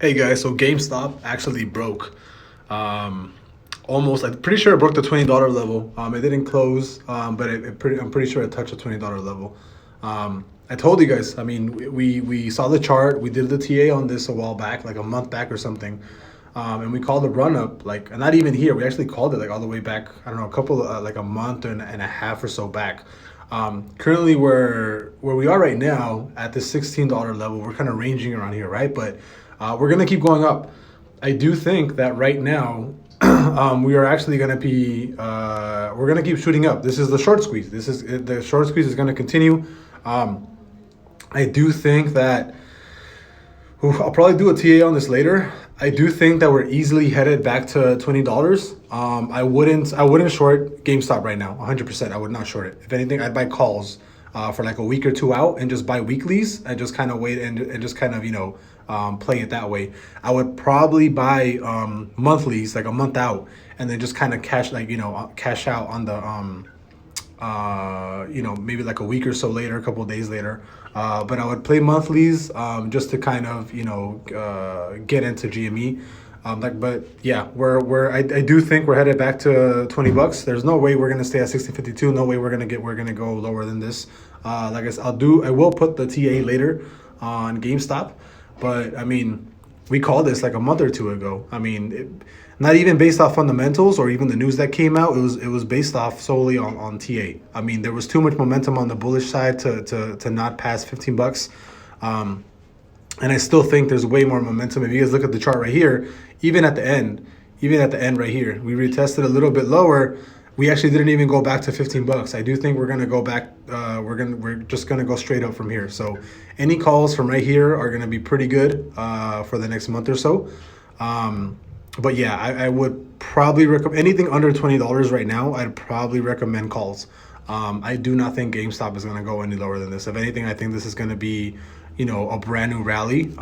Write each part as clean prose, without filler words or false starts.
Hey guys, so GameStop actually broke. Almost, I'm pretty sure it broke the $20 level. It didn't close, but I'm pretty sure it touched the $20 level. I told you guys. I mean, we saw the chart. We did the TA on this a while back, like a month back or something, and we called the run up. Like, not even here. We actually called it like all the way back. I don't know, a couple like a month and a half or so back. Currently, where we are right now at the $16 level, we're kind of ranging around here, right? But we're gonna keep going up. I do think that right now we are actually gonna be we're gonna keep shooting up. This is the short squeeze. This is the short squeeze is gonna continue. I do think that I'll probably do a TA on this later. I do think that we're easily headed back to $20. I wouldn't short GameStop right now. 100%. I would not short it. If anything, I'd buy calls for like a week or two out and just buy weeklies and just kind of wait and just kind of play it that way. I would probably buy monthlies, like a month out, and then just kind of cash out on the maybe like a week or so later, a couple of days later. But I would play monthlies just to kind of get into GME. But yeah, I do think we're headed back to $20. There's no way we're gonna stay at 60.52. No way we're gonna go lower than this. Like I said, I will put the TA later on GameStop, but I mean, we called this like a month or two ago. I mean, not even based off fundamentals or even the news that came out. It was based off solely on TA. I mean, there was too much momentum on the bullish side to not pass $15. And I still think there's way more momentum. If you guys look at the chart right here, even at the end right here, we retested a little bit lower. We actually didn't even go back to $15. I do think we're gonna go back. We're just gonna go straight up from here. So any calls from right here are gonna be pretty good for the next month or so. But yeah, I would probably recommend anything under $20 right now. I'd probably recommend calls. I do not think GameStop is gonna go any lower than this. If anything, I think this is gonna be a brand new rally.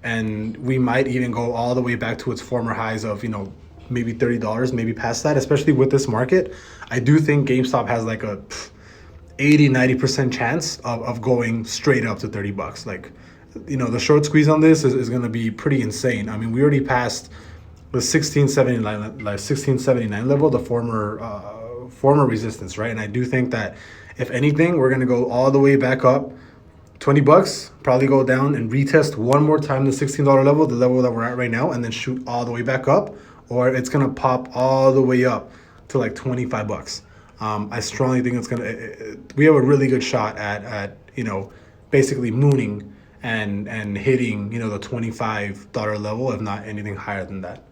And we might even go all the way back to its former highs of maybe $30, maybe past that, especially with this market. I do think GameStop has like a 80-90% chance of going straight up to $30. Like, the short squeeze on this is going to be pretty insane. I mean, we already passed the 1679 level, the former resistance, right? And I do think that if anything, we're going to go all the way back up $20, probably go down and retest one more time the $16 level, the level that we're at right now, and then shoot all the way back up, or it's gonna pop all the way up to like $25. I strongly think it's gonna. We have a really good shot at basically mooning and hitting the $25 level, if not anything higher than that.